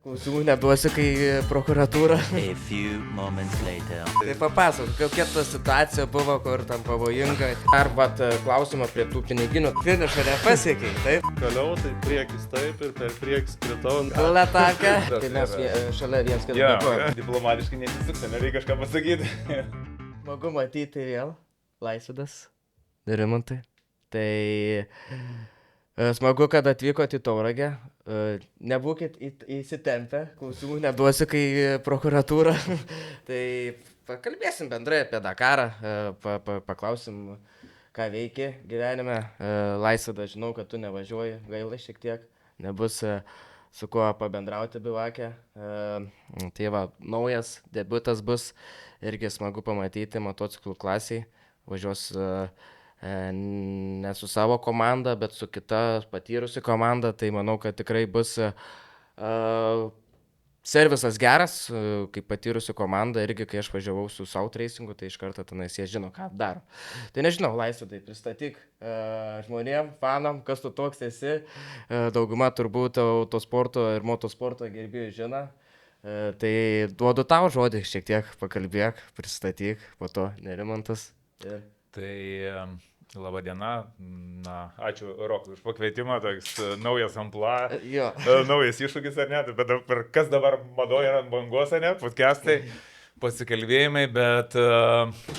Klausimų neduosiu, kai prokuratūra. A few moments later. Tai papasakok, kokia ta situacija buvo, kur tam pavojinga. Arba klausimą prie tų piniginių. Finišą nepasiekiai, taip? Toliau tai priekis taip ir per priekį skritau. Lataką. Tai mes šalia viens kitą dėkojame. Diplomatiškai nesisuksime, reikia kažką pasakyti. Smagu matyti vėl. Laisvydas. Rimantai. Tai smagu, kad atvykote į Tauragę. Nebūkit įsitempę, klausimų neduosiu, kai prokuratūra. Tai pakalbėsim bendrai apie Dakarą, paklausim, ką veiki gyvenime. Laisvydas, žinau, kad tu nevažiuoji, gaila šiek tiek, nebus su kuo pabendrauti bivakė. Tai va, naujas debiutas bus, irgi smagu pamatyti motociklų klasiai, važiuos ne su savo komanda, bet su kita patyrusi komanda, tai manau, kad tikrai bus servisas geras, kaip patyrusi komanda, irgi kai aš važiavau su South Racingu, tai iš karto tenais jie žino, ką daro. Tai nežinau, Laisvydai, pristatyk žmonėm, fanam, kas tu toks esi, dauguma turbūt autosporto ir motosporto gerbėjų žino. Tai duodu tau žodį, šiek tiek pakalbėk, pristatyk, po to Nerimantas. Tai laba diena, ačiū Rokui už pakvietimą, toks naujas amplua, naujas iššūkis ar ne, bet kas dabar madoje yra ant bangos, ar ne, podcastai, pasikalbėjimai, bet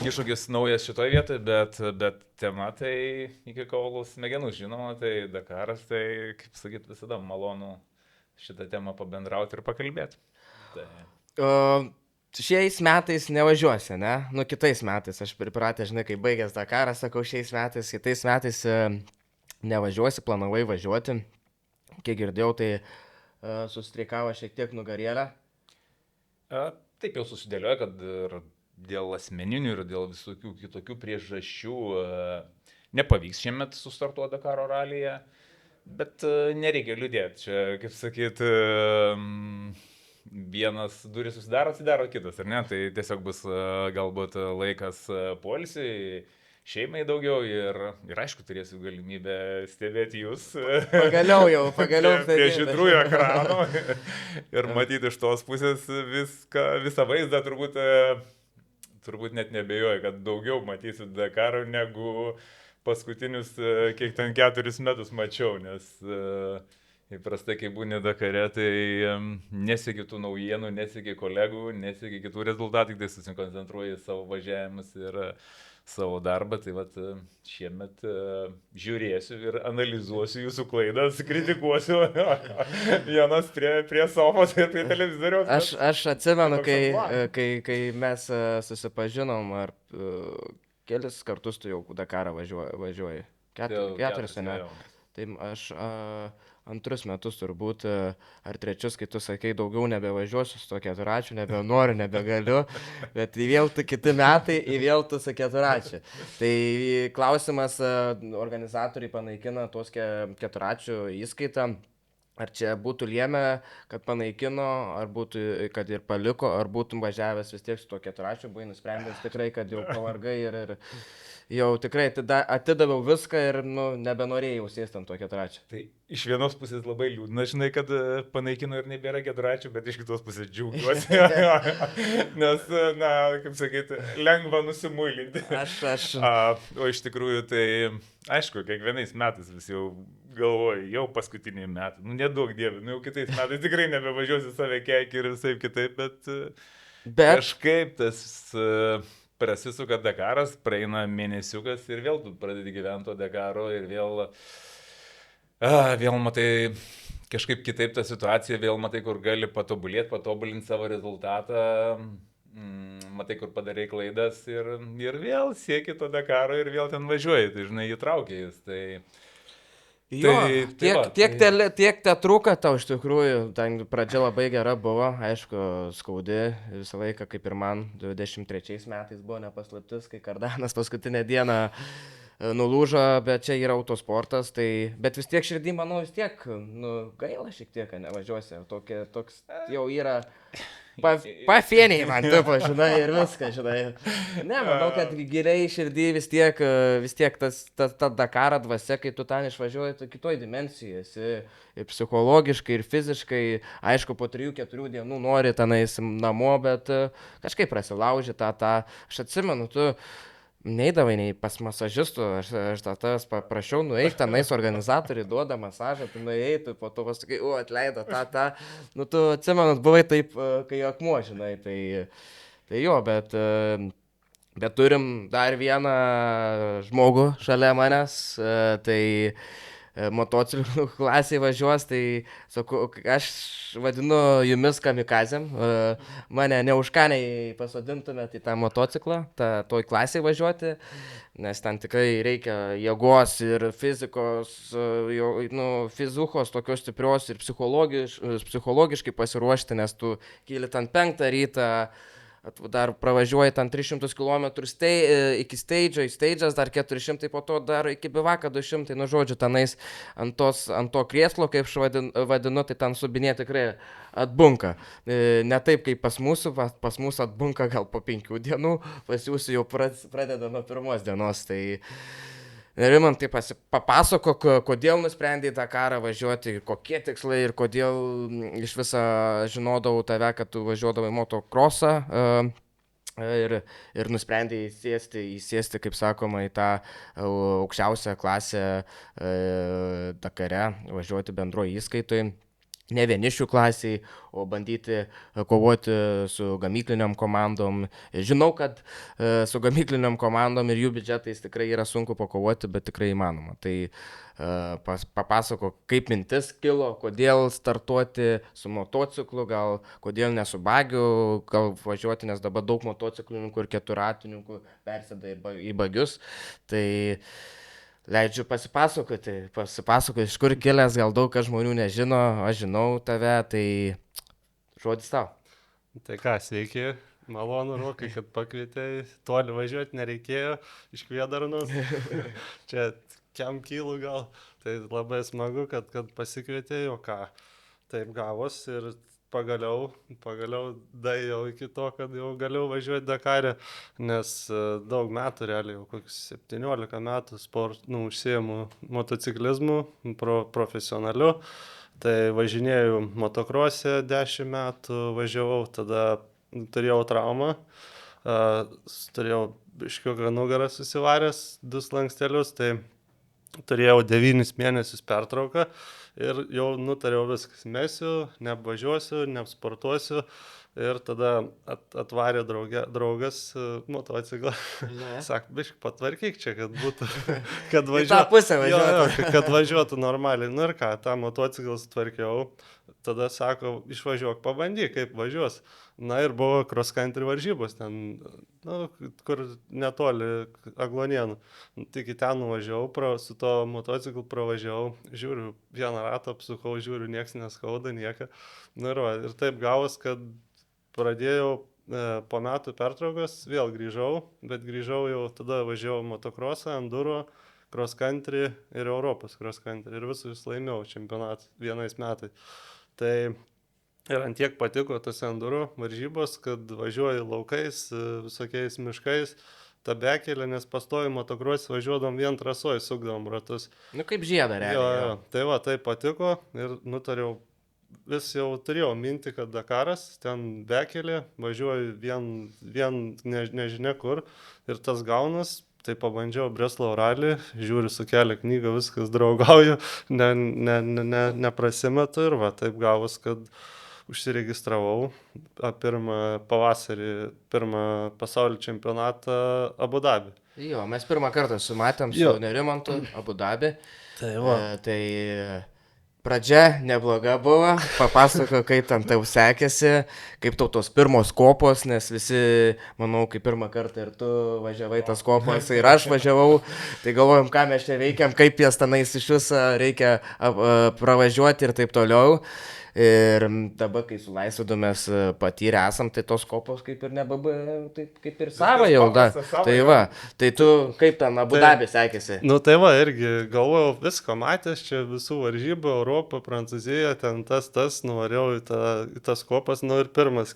iššūkis naujas šitoje vietoje, bet tema tai iki kaulų smegenų žinoma, tai Dakaras, tai kaip sakyt, visada malonu šitą temą pabendrauti ir pakalbėti. Tai. Šiais metais nevažiuosi, ne? Nu, kitais metais, aš pripratęs, žinai, kai baigęs Dakarą, sakau, šiais metais, kitais metais nevažiuosi, planavai važiuoti. Kiek girdėjau, tai sustreikavo šiek tiek nugarėlę. Taip jau susidėlioja, kad ir dėl asmeninių ir dėl visokių kitokių priežasčių nepavyks šiemet sustartuoti Dakaro ralyje, bet nereikia liūdėti. Čia, kaip sakyt, vienas duris susidaro, atsidaro kitas, ar ne? Tai tiesiog bus galbūt laikas poilsiui, šeimai daugiau ir aišku, turėsiu galimybę stebėti jūs. Pagaliau. Prie šitrųjų ekranų ir matyti iš tos pusės visą vaizdą, turbūt net nebejoju, kad daugiau matysiu Dakarą negu paskutinius, kiek ten 4 metus mačiau, nes įprastai, kai būni Dakare, tai nesieki tų naujienų, nesieki kolegų, nesieki kitų rezultatų, tik tai susikoncentruoji į savo važiavimus ir savo darbą. Tai vat šiemet žiūrėsiu ir analizuosiu jūsų klaidas, kritikuosiu vienas prie sofos ir prie televizoriaus. Aš atsimenu, kai mes susipažinom, ar kelis kartus tu jau Dakarą važiuoji. Keturis, ne? Tai aš 2 metus turbūt, ar 3, kai tu sakai, daugiau nebevažiuosiu su to keturračiu, nebenoriu, nebegaliu, bet vėl kiti metai, vėl tu su keturračiu. Tai klausimas, organizatoriai panaikina tos keturračių įskaitą, ar čia būtų lėmę, kad panaikino, ar būtų, kad ir paliko, ar būtum važiavęs vis tiek su to keturračiu, buvai nusprendęs tikrai, kad jau pavargai ir jau tikrai atidaviau viską ir nebenorėjau sėsti ant to keturračio. Tai iš vienos pusės labai liūdna, žinai, kad panaikino ir nebėra keturračių, bet iš kitos pusės džiaugiuosi. Nes, kaip sakyti, lengva nusimuilinti. O iš tikrųjų, tai aišku, kiekvienais metais vis jau galvoju, jau paskutiniai metai, nedaug dievė, jau kitais metais tikrai nebevažiuosiu save keikį ir visai kitaip, bet kažkaip tas prasisuka Dakaras, praeina mėnesiukas ir vėl tu pradedi gyventi to Dakaro ir vėl matai kažkaip kitaip tą situaciją, vėl matai, kur gali patobulinti savo rezultatą, matai, kur padarai klaidas ir vėl sieki to Dakaro ir vėl ten važiuoji, tai žinai, įtraukia jis. Tiek te trūka tau iš tikrųjų, ten pradžia labai gera buvo, aišku, skaudi visą laiką, kaip ir man, 23 metais buvo nepaslaptis, kai Kardanas paskutinę dieną nulūžo, bet čia yra autosportas, bet vis tiek širdį, manau, vis tiek, gaila šiek tiek, nevažiuosi, toks jau yra Pafieniai man, taip, žinai, ir viską, žinai. Ne, manau, kad giliai širdį vis tiek ta Dakaro dvasia, kai tu ten išvažiuoji, tu kitoj dimensijai esi. Ir psichologiškai, ir fiziškai, aišku, po 3-4 dienų nori tenais namo, bet kažkaip prasilauži tą. Aš atsimenu, tu neidavai nei pas masažistų, aš tavęs paprašiau nueik, tenais organizatoriai duoda masažą, tu nuėjai, po to pasakai, atleido tą. Nu, tu atsimenat, buvai taip, kai akmuo, žinai, tai jo, bet turim dar vieną žmogų šalia manęs, tai motociklų klasiai važiuos, tai sakau, aš vadinu jumis kamikazėm, mane ne už ką nei pasodintumėt į tą motociklą, toj klasiai važiuoti, nes ten tikrai reikia jėgos ir fizikos, fizuchos tokios stiprios ir psichologiškai pasiruošti, nes tu kyli ten 5 rytą, dar pravažiuoji ten 300 km iki stage'as dar 400, po to dar iki bivaka 200, nu žodžiu, tenais ant to krieslo, kaip aš vadinu, tai ten subinė tikrai atbunka. Ne taip kaip pas mūsų atbunka gal po 5 dienų, pas jūsų jau pradeda nuo 1 dienos, tai Rimantai, papasakok, kodėl nusprendei Dakarą važiuoti, kokie tikslai ir kodėl iš viso žinodavau tave, kad tu važiuodavai motokrosą ir nusprendei įsėsti, kaip sakoma, į tą aukščiausią klasę Dakare, važiuoti bendroje įskaitoje. Ne vienišių klasiai, o bandyti kovoti su gamykliniam komandom. Žinau, kad su gamykliniam komandom ir jų biudžetais tikrai yra sunku pakovoti, bet tikrai įmanoma. Tai papasako, kaip mintis kilo, kodėl startuoti su motociklu, gal kodėl ne su bagiu, gal važiuoti, nes dabar daug motociklininkų ir keturratininkų persėda į bagius. Tai leidžiu pasipasakoti, iš kur kilęs, gal daug kas žmonių nežino, aš žinau tave, tai žodis tau. Tai ką, sveiki, malonu, Rokai, kad pakvietei, toli važiuoti nereikėjo, iš Kvėdarnos, čia kiam kilų gal, tai labai smagu, kad pasikvietei, o ką, taip gavos ir pagaliau daėjau iki to, kad jau galiu važiuoti Dakare, nes daug metų, realiai jau kokius 17 metų užsiėmu motociklizmu profesionaliu, tai važinėjau motokrose 10 metų, važiavau, tada turėjau traumą, turėjau biškiuką nugarą susivaręs, 2 slankstelius, tai turėjau 9 mėnesius pertrauką. Ir jau nutariau viskas, mesiu, neapvažiuosiu, neapsportuosiu ir tada atvarė draugas motociklą. Sako, biškai patvarkyk čia, kad būtų, kad važiuotų normaliai. Nu ir ką, tą motociklą sutvarkiau, tada sako, išvažiuok, pabandyk, kaip važiuos. Na ir buvo cross country varžybos ten, kur netoli Aglonėnų. Tik į ten nuvažiavau, su to motociklu pravažiavau, žiūriu, vieną ratą apsukau, žiūriu, nieks neskauda, nieka. Ir taip gavos, kad pradėjau po metų pertraukos, vėl grįžau, bet grįžau jau tada važiavau motokrosą, enduro, cross country ir Europos cross country ir visus laimėjau čempionatą vienais metais. Tai ir antiek patiko tas enduro varžybos, kad važiuoju laukais, visokiais miškais, tą bekelę, nes pastoju motokrosą važiuodam vien trasoj, sukdavom ratus. Nu kaip žiedą, realiai. Jo. Tai va, tai patiko ir nutariau, vis jau turėjau mintį, kad Dakaras, ten bekelė, važiuoju vien nežinia kur ir tas gaunas. Tai pabandžiau Breslau ralį, žiūriu, sukelia knygą, viskas draugauju, neprasimetu ir va, taip gavus, kad užsiregistravau pirmą pasaulio čempionatą Abu Dabi. Jo, mes pirmą kartą sumatėm su Nerimantu Abu Dabi. Tai va. Tai pradžia nebloga buvo, papasako, kaip ten tau sekėsi, kaip tau tos pirmos kopos, nes visi, manau, kaip pirmą kartą ir tu važiavai tas kopas ir aš važiavau, tai galvojom, ką mes čia veikiam, kaip jas tenais iš viso reikia pravažiuoti ir taip toliau. Ir dabar, kai su Laisvydu mes patyrę esam, tai tos kopos kaip ir nebaba, taip kaip ir savo jau. Tai va, tai tu kaip ten Abu Dabį sekėsi? Nu tai va, irgi galvojau visko matęs, čia visų varžybų, Europą, Prancūziją, ten tas, nuvariau į tas kopas, nu ir pirmas,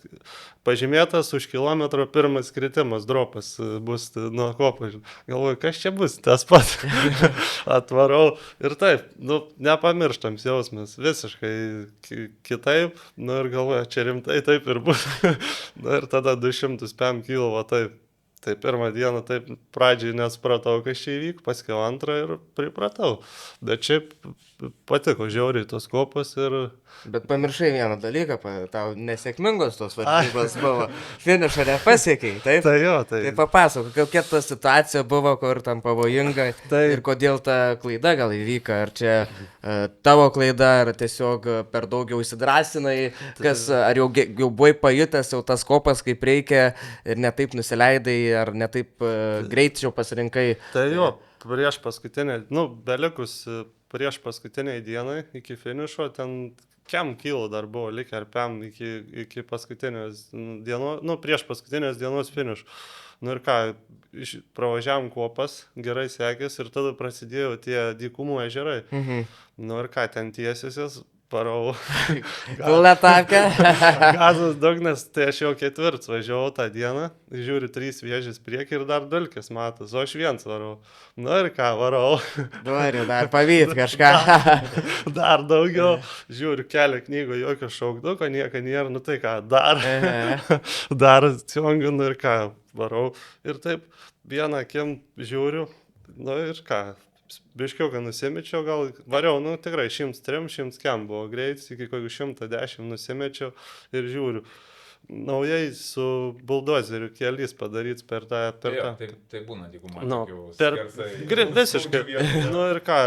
pažymėtas už kilometro pirmas kritimas, dropas bus nuo kopo. Galvoju, kas čia bus, tas pats. Atvarau ir taip, nu, nepamirštams jausmas, visiškai kitaip, nu ir galvoju, čia rimtai taip ir bus. Nu ir tada 205 kilo, taip. Tai pirmą dieną taip pradžiai nesupratau, kas čia įvyko, paskiau antrą ir pripratau. Bet šiaip patiko žiauriai tos kopos ir... Bet pamiršai vieną dalyką, tau nesėkmingos tos varžybos buvo. Finišą nepasiekiai, taip? Tai jo, tai... Tai papasakok, kokia ta situacija buvo, kur tam pavojinga ir kodėl ta klaida gal įvyko. Ar čia tavo klaida, ar tiesiog per daug jau įsidrasinai, ar jau buvai pajutęs jau tas kopas kaip reikia ir netaip nusileidai, ar netaip greičiau pasirinkai. Tai jo, prieš paskutinę, belikus prieš paskutiniai dienai iki finišo, ten kem kilo dar buvo likę ar pem iki paskutinės dienos, prieš paskutinės dienos finišo. Nu ir ką, pravažiavom kopas, gerai sekės ir tada prasidėjo tie dykumų ežerai. Nu ir ką, ten tiesiasias. Parau. Gazas dugnas, tai aš jau ketvirts važiavau tą dieną, žiūriu 3 vėžės priekį ir dar dulkės matos, o aš viens varau. Nu ir ką, varau. Noriu dar pavyt kažką. Dar daugiau, žiūriu kelią knygų, jokio šaukduko, nieko nėra, nu tai ką, dar ciongiu, nu ir ką, varau. Ir taip, vieną akim žiūriu, nu ir ką. Biškiuką nusimečiau, gal variau, tikrai 103, 100 buvo greitis, iki kokių 110 nusimečiau ir žiūriu. Naujai su buldozeriu kelis padaryts per tą... Tai būna, jeigu man visiškai. Nu ir ką,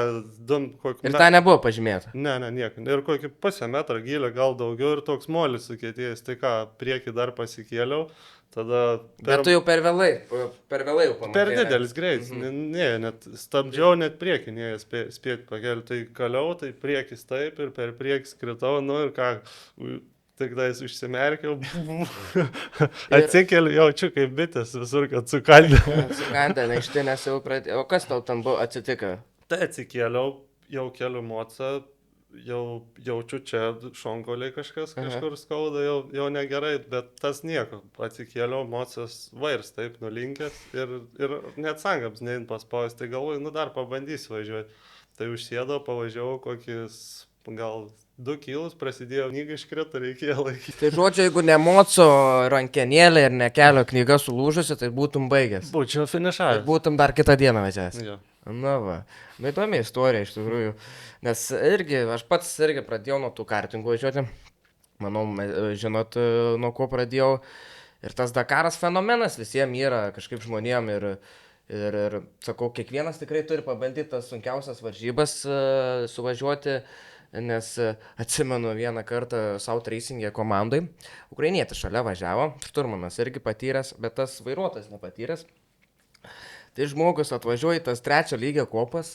ir tą nebuvo pažymėta? Ne, nieko. Ir kokį pusę metrą gylio, gal daugiau ir toks molis sukietėjęs. Tai ką, priekį dar pasikėliau. Tada bet tu jau per vėlai jau pamatai. Per didelis greitis. Ne, net stabdžiau, net priekį spėti pakelti. Tai kaliau, tai priekis taip ir per priekį skritau. Nu ir ką, tik tais užsimerkiau. Atsikeliu, jaučiu kaip bitės visur, kad sukandė. Sukandė, neištinės jau pradėjo. O kas tau tam buvo atsitika? Tai atsikėliau, jau keliu mocą. Jau jaučiu čia šonkauliai kažkur skauda, jau negerai, bet tas nieko. Atsikėliau, mocas vairs taip nulinkęs ir net sangams nein paspausti, tai galvoju, dar pabandysiu važiuoti. Tai užsėdau, pavažiavau kokis gal 2 kilus, prasidėjo knyga iškrito, reikėjo laikyti. Tai žodžiu, jeigu ne moco rankenėlė ir ne kelio knyga sulūžusi, tai būtum baigęs. Būčiau finišavęs. Būtum dar kitą dieną važiavęs. Jo. Na va, įdomi istorija iš tikrųjų, nes aš pats pradėjau nuo tų kartingų važiuoti, manau, žinot, nuo ko pradėjau, ir tas Dakaras fenomenas visiems yra kažkaip žmonėm ir sakau, kiekvienas tikrai turi pabandyti tas sunkiausias varžybas suvažiuoti, nes atsimenu vieną kartą South Racing'e komandai, ukrainietis šalia važiavo, šturmanas irgi patyręs, bet tas vairuotojas nepatyręs. Tai žmogus atvažiuoja į tas 3 lygio kopas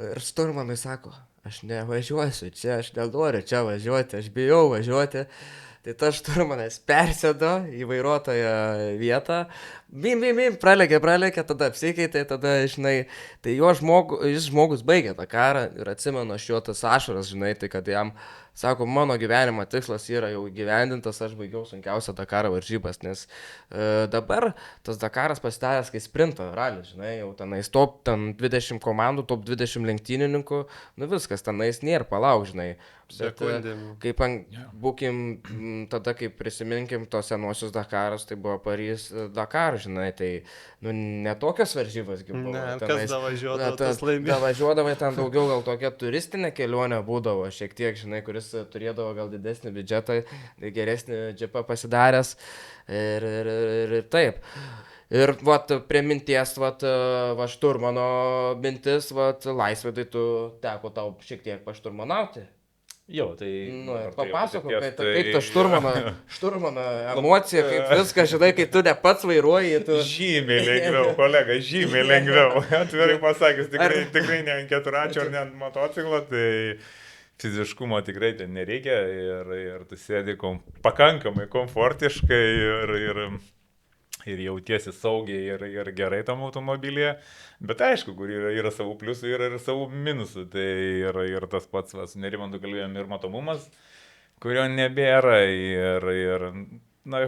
ir šturmanui sako, aš nevažiuosiu čia, aš nenoriu čia važiuoti, aš bijau važiuoti. Tai tas šturmanas persėdo į vairuotojo vietą, pralėkė, tada apsikeitė, tada, žinai, tai jis žmogus baigė tą karą ir atsimenu aš jo tas ašaras, žinai, tai kad jam sako, mano gyvenimo tikslas yra jau įgyvendintas, aš baigiau sunkiausią Dakaro varžybas, nes dabar tas Dakaras pasidaręs kaip sprinto ralis, žinai, jau tenais top 20 komandų, top 20 lenktynininkų, viskas tenais nėra, palauk, žinai. Bet kaip būkim, tada kaip prisiminkim tos senuosius Dakarus, tai buvo Paris Dakar, žinai, tai ne tokios varžybos buvo. Ne, kas davažiuodavo, tas laimėjo. Davažiuodavo ten daugiau gal tokia turistinė kelionė būdavo, šiek tiek, žinai, kuris turėdavo gal didesnį biudžetą, geresnį džipą pasidaręs ir taip. Ir prie minties, šturmano mintis, Laisvydai, tu teko tau šiek tiek pašturmanauti. Jo, tai... Papasakok, kaip ta šturmano emocija, kaip viską, žinai, kai tu ne pats vairuoji. Žymiai lengviau, kolega, žymiai lengviau. Atvirai pasakęs, tikrai ne ant 4 ar ne ant motociklo, tai fiziškumo tikrai ten nereikia ir tu sėdi pakankamai komfortiškai ir jautiesi saugiai ir gerai tam automobilyje, bet aišku, kur yra savų pliusų, yra ir savų minusų, tai ir tas pats, su Nerimantu kalbėjom, ir matomumas, kurio nebėra ir na,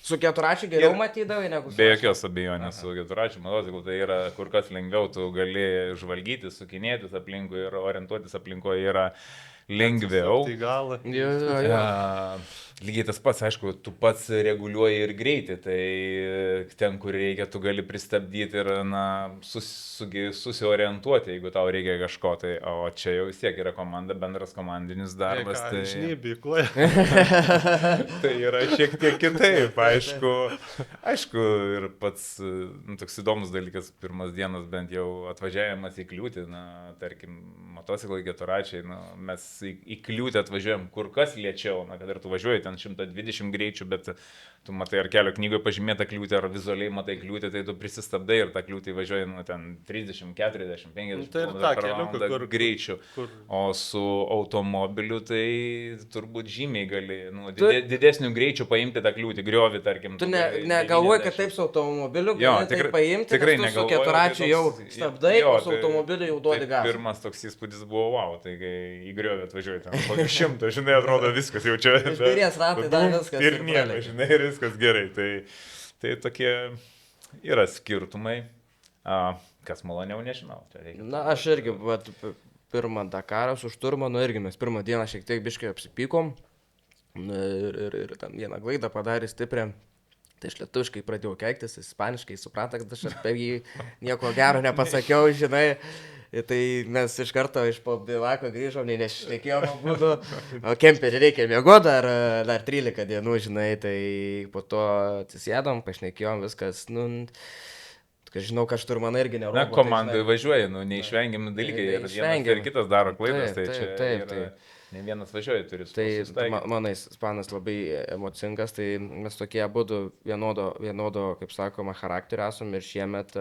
Su keturračiu geriau matydavai negu su... Be jokios abejonės, su keturračiu motociklu tai yra kur kas lengviau, tu gali žvalgyti, sukinėtis aplinkui ir orientuotis aplinkoje yra lengviau. Tai gal. Lygiai tas pats, aišku, tu pats reguliuoji ir greitį, tai ten, kur reikia, tu gali pristabdyti ir susiorientuoti, jeigu tau reikia kažko, tai o čia jau vis tiek yra komanda, bendras komandinis darbas. Tai žnybykloje. Tai yra šiek tiek kitaip, aišku, ir pats toks įdomus dalykas, pirmas dienas bent jau atvažiavimas į kliūtį, tarkim, motociklai keturračiai, mes į kliūtį atvažiuojam kur kas lėčiau, kad ir tu važiuoji ten 120 greičių, bet tu matai ar kelio knygoje pažymėta kliūtė, ar vizualiai matai kliūtį, tai tu prisistabdai ir tą kliūtį važiuoji ten 30, 40, 50 km/h greičių. O su automobiliu tai turbūt žymiai gali didesnių greičių paimti tą kliūtį, griovį, tarkim. Tu negalvoji, kad taip su automobiliu gali tai paimti, tikrai nes tu su keturračiu jau stabdai, o su automobiliu jau duodi gazą. Pirmas toks įspūdis buvo, wow, tai kai į griovį atvažiuoji ten, po 100, žinai, atrodo viskas jau čia. Iš kairės ratai dar viskas. Ir nieko, žinai, ir viskas gerai. Tai tokie yra skirtumai. Kas maloniau, nežinau. Na, aš irgi, pirmą Dakarą su šturmanu irgi mes pirmą dieną šiek tiek biškai apsipykom. Ir tam vieną klaidą padarė stiprią. Tai aš lietuviškai pradėjau keiktis, ispaniškai supranta, kad aš apie jį nieko gero nepasakiau, žinai. Tai mes iš karto iš po bivako grįžom, nei nešnekėjom būdu, o kemperį reikia miegoti dar 13 dienų, žinai, tai po to atsisėdom, pašnekėjom viskas, žinau, kad šturmanai irgi nerodo. Na, komandai važiuoja, neišvengiami dalykai ir vienas ir kitas daro klaidas, tai čia yra... Ne vienas važiuoja, turi susitaikyti. Tai mano ispanas labai emocingas, tai mes tokie abudu vienodo, kaip sakoma, charakterio esame ir šiemet,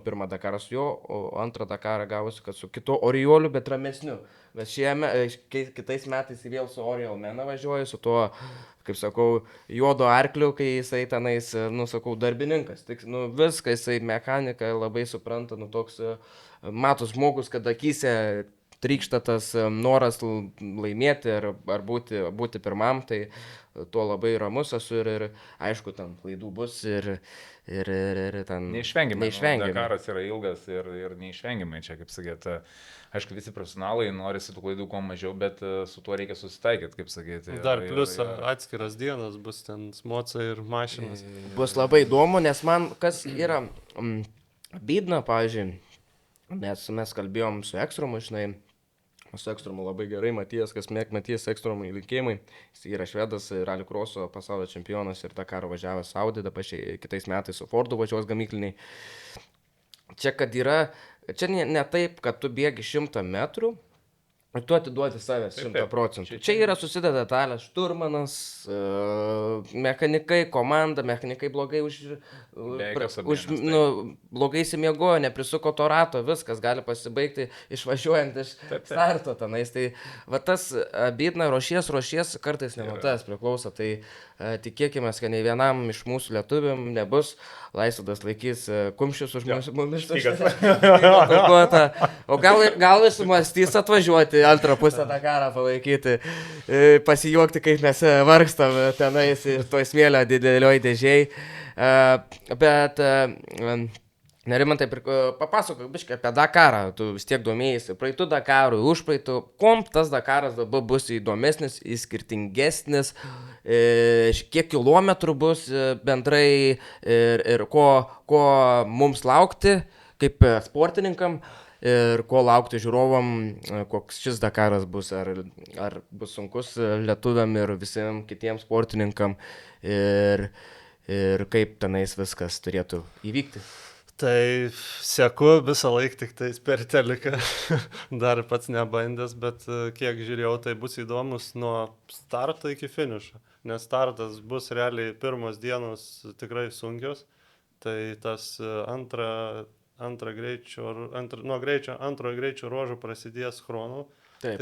pirmą Dakarą su juo, o antrą Dakarą gavusi, kad su kitu Orioliu, bet ramesniu. Bet kitais metais vėl su Oriol Mena važiuoju, su tuo, kaip sakau, juodo arkliu, kai jisai tenais, sakau, darbininkas. Tik, viską jisai mechanika labai supranta, toks matos žmogus, kad akyse trykšta tas noras laimėti ar būti pirmam, tai tuo labai ramus esu ir aišku, ten klaidų bus ir ten... Neišvengiamai. Dakaras yra ilgas ir neišvengiamai čia, kaip sakėte. Aišku, visi profesionalai norisi tų klaidų kuo mažiau, bet su tuo reikia susitaikyti, kaip sakėte. Dar plius atskiras dienas bus ten smoca ir mašinas. Bus labai įdomu, nes man kas yra bydna, pavyzdžiui, mes kalbėjom su Ekstrumu, žinai, su Ekstrumu labai gerai, Matijas Ekstrumui linkėjimai, jis yra švedas, rally crosso pasaulio čempionas ir Dakarą važiavęs Audi, dabar kitais metais su Fordu važiuos gamykliniai. Čia ne taip, kad tu bėgi 100 metrų, ir tu atiduoti savęs 100%. Čia yra susideda detalės, šturmanas, mechanikai, komanda, mechanikai blogai blogai įsimiegojo, neprisuko to rato, viskas gali pasibaigti išvažiuojant iš starto tenais. Tai va tas bydna ruošies, kartais nemotas priklauso, tai tikėkime, kad nei vienam iš mūsų lietuviam nebus, Laisvydas laikys kumščius už mumis. O gal jis mąstys atvažiuoti antrą pusę Dakarą palaikyti, pasijuokti, kaip mes vargstam tenais toj smėlio didelioj dėžėj. Bet Nerimantai, papasakok biškai apie Dakarą, tu vis tiek domėjai praeitų Dakarų, užpraeitų, kom tas Dakaras dabar bus įdomesnis, skirtingesnis, kiek kilometrų bus bendrai ir ko mums laukti kaip sportininkam ir ko laukti žiūrovam, koks šis Dakaras bus, ar bus sunkus lietuviam ir visiems kitiems sportininkam ir kaip tenais viskas turėtų įvykti. Tai seku visą laiką tik tais per teliką, dar pats nebandęs, bet kiek žiūrėjau, tai bus įdomus nuo starto iki finišo, nes startas bus realiai pirmos dienos tikrai sunkios, tai tas antrojo greičio ruožo prasidės chronų, Tai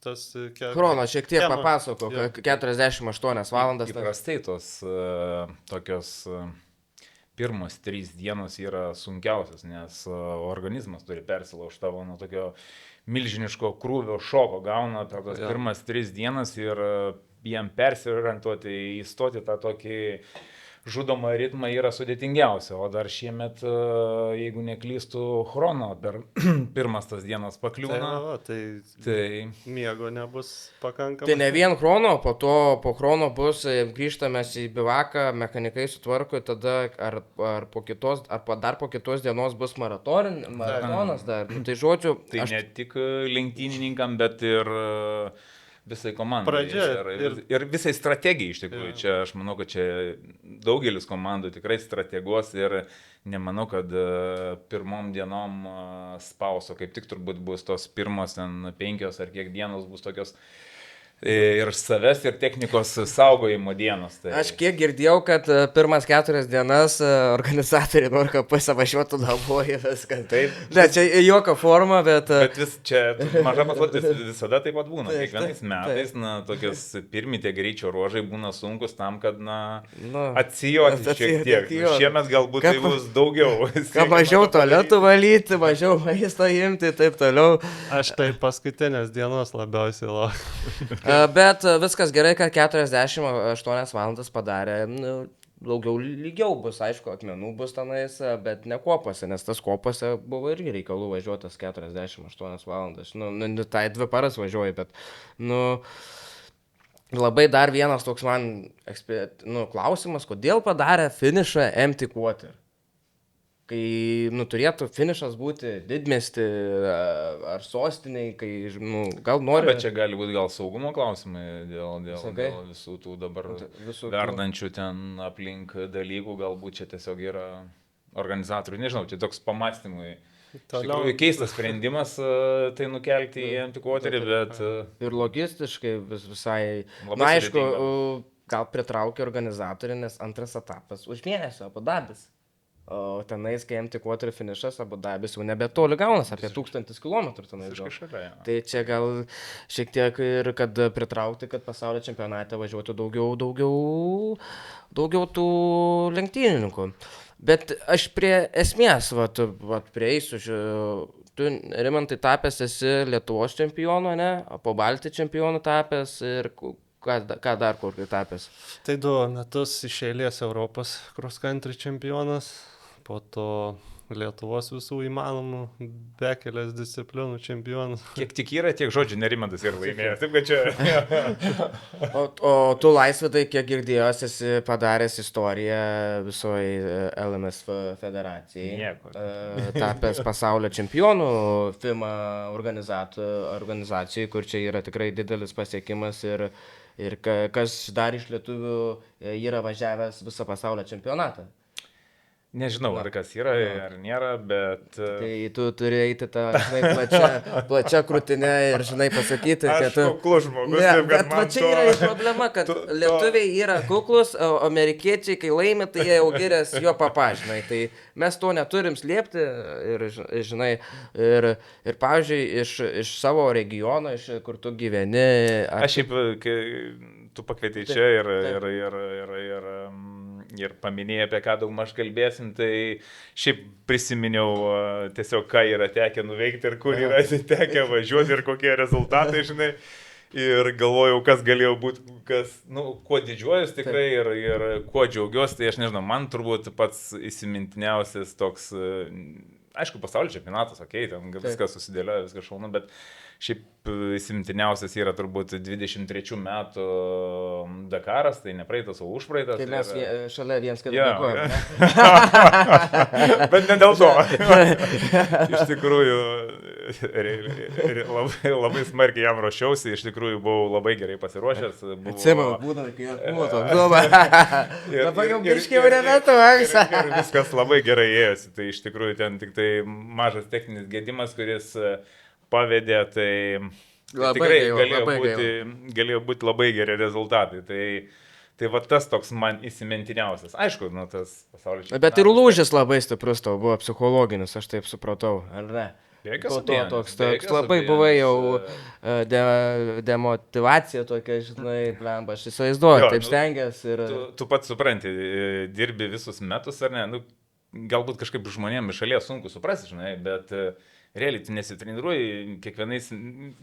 tas... Chrono šiek tiek papasako, 48 valandas. Įprastai tos tokios pirmos 3 dienos yra sunkiausias, nes organizmas turi persilaužti tavo nuo tokio milžiniško krūvio šoko, gauna per tas pirmas 3 dienas ir jam persiorientuoti, įstoti tą tokį žudomą ritmą yra sudėtingiausia, o dar šiemet, jeigu neklystų, Chrono per pirmas tas dienas pakliūna. Tai miego nebus pakankamai. Tai ne vien Chrono, po Chrono bus, grįžtamės į bivaką, mechanikai sutvarko, tada ar dar po kitos dienos bus maratonas dar. Tai žodžiu... Tai ne tik lenktynininkam, bet ir... visai komandai ir visai strategijai iš tikrųjų. Čia aš manau, kad čia daugelis komandų tikrai strateguos ir nemanau, kad pirmom dienom spauso, kaip tik turbūt bus tos pirmos 5 ar kiek dienos bus tokios ir savęs, ir technikos saugojimo dienos. Tai... Aš kiek girdėjau, kad pirmas 4 dienas organizatoriai nori, kad pasavažiuotų namo ir viskas. Taip. Ne, čia jokio forma, bet... Bet čia maža paslaptis visada taip pat būna. Kiekvienais metais, tokios pirmi tie greičio ruožai būna sunkus tam, kad, atsijoti šiek tiek. Šiemet galbūt tai bus daugiau. Ką mažiau tualetų valyti, mažiau maisto imti, taip toliau. Aš tai paskutinės dienos labiausiai laukiu. Bet viskas gerai, kad 48 valandas padarė, daugiau lygiau bus, aišku, akmenų bus tenais, bet ne kopose, nes tas kopose buvo irgi reikalų važiuotas 48 valandas. Tai 2 paras važiuoji, bet, labai dar vienas toks man klausimas, kodėl padarė finišą empty quarter? Kai turėtų finišas būti didmiesti ar sostiniai, kai gal nori... Bet čia gali būti gal saugumo klausimai dėl visų tų dabar verdančių ten aplink dalykų, galbūt čia tiesiog yra organizatorių, nežinau, čia toks pamastymui. Iš tikrųjų keistas sprendimas tai nukelti į empty quarterį, bet... Ir logistiškai visai... Aišku, gal pritraukia organizatorių, nes antras etapas už mėnesio Abu Dabis. O tenais, kai empty quarter finišas, Abu Dabis jau nebetoli gaunas, apie 1000 kilometrų tenais gal. Tai čia gal šiek tiek ir kad pritraukti, kad pasaulio čempionate važiuotų daugiau tų lenktynininkų. Bet aš prie esmės, prieisiu, tu, Rimantai, tapęs esi Lietuvos čempionu, ne? Po Baltijos čempionu tapęs ir... Ką dar kur tapęs? Tai 2 metus iš eilės Europos cross country čempionas, po to Lietuvos visų įmanomų bekelės disciplinų čempionas. Kiek tik yra, tiek žodžių Nerimantas ir laimėjęs. Taip, kad čia... O tu, Laisvydai, kiek girdėjęs, esi padaręs istoriją visoje LMSF federacijai. Nieko. Tapęs pasaulio čempionų FIMA organizacijai, kur čia yra tikrai didelis pasiekimas ir kas dar iš lietuvių yra važiavęs visą pasaulio čempionatą. Nežinau, ar kas yra, ar nėra, bet... Tai tu turi eiti tą, plačia krūtinę ir, pasakyti, kad... Aš kuklus žmogus, bet čia yra problema, kad lietuviai yra kuklus, o amerikiečiai, kai laimi, tai jie jau girias jo papažinai. Tai mes to neturim slėpti ir pavyzdžiui, iš savo regiono, kur tu gyveni... Aš šiaip, kai tu pakvietei čia ir paminėjai, apie ką daug maž kalbėsim, tai šiaip prisiminiau tiesiog, ką yra tekę nuveikti ir kur yra tekę važiuoti ir kokie rezultatai, ir galvojau, kas galėjo būti, kuo didžiuojas tikrai ir kuo džiaugiuosi, tai aš nežinau, man turbūt pats įsimintiniausias toks, aišku, pasaulio čempionatas, ten viskas susidėlioja, viskas šaunu, bet šiaip įsimintiniausias yra turbūt 23 metų Dakaras, tai ne praeitas, o užpraeitas. Tai mes šalia viens kitą dėkojame. Bet ne dėl to. Iš tikrųjų, labai smarkiai jam ruošiausi, iš tikrųjų buvau labai gerai pasiruošęs. Atsimenu, būdavo, kai buvo. Labai jau biškiai nemetu, anksa. Ir viskas labai gerai ėjosi, tai iš tikrųjų ten tik tai mažas techninis gedimas, kuris pavedė, tai tikrai galėjo būti labai geri rezultatai. Tai va tas toks man įsimintiniausias. Aišku, tas pasaulio čempionatas. Bet ir lūžis labai stiprus tau buvo psichologinis, aš taip supratau, ar ne? po to toks labai buvai jau demotivacija tokia, žinai, blemba, aš įsivaizduoju, taip stengiasi ir... Tu pats supranti, dirbi visus metus ar ne, nu, galbūt kažkaip žmonėms iš šalies sunku suprasti, žinai, bet realiai tu nesitreniruoji kiekvienais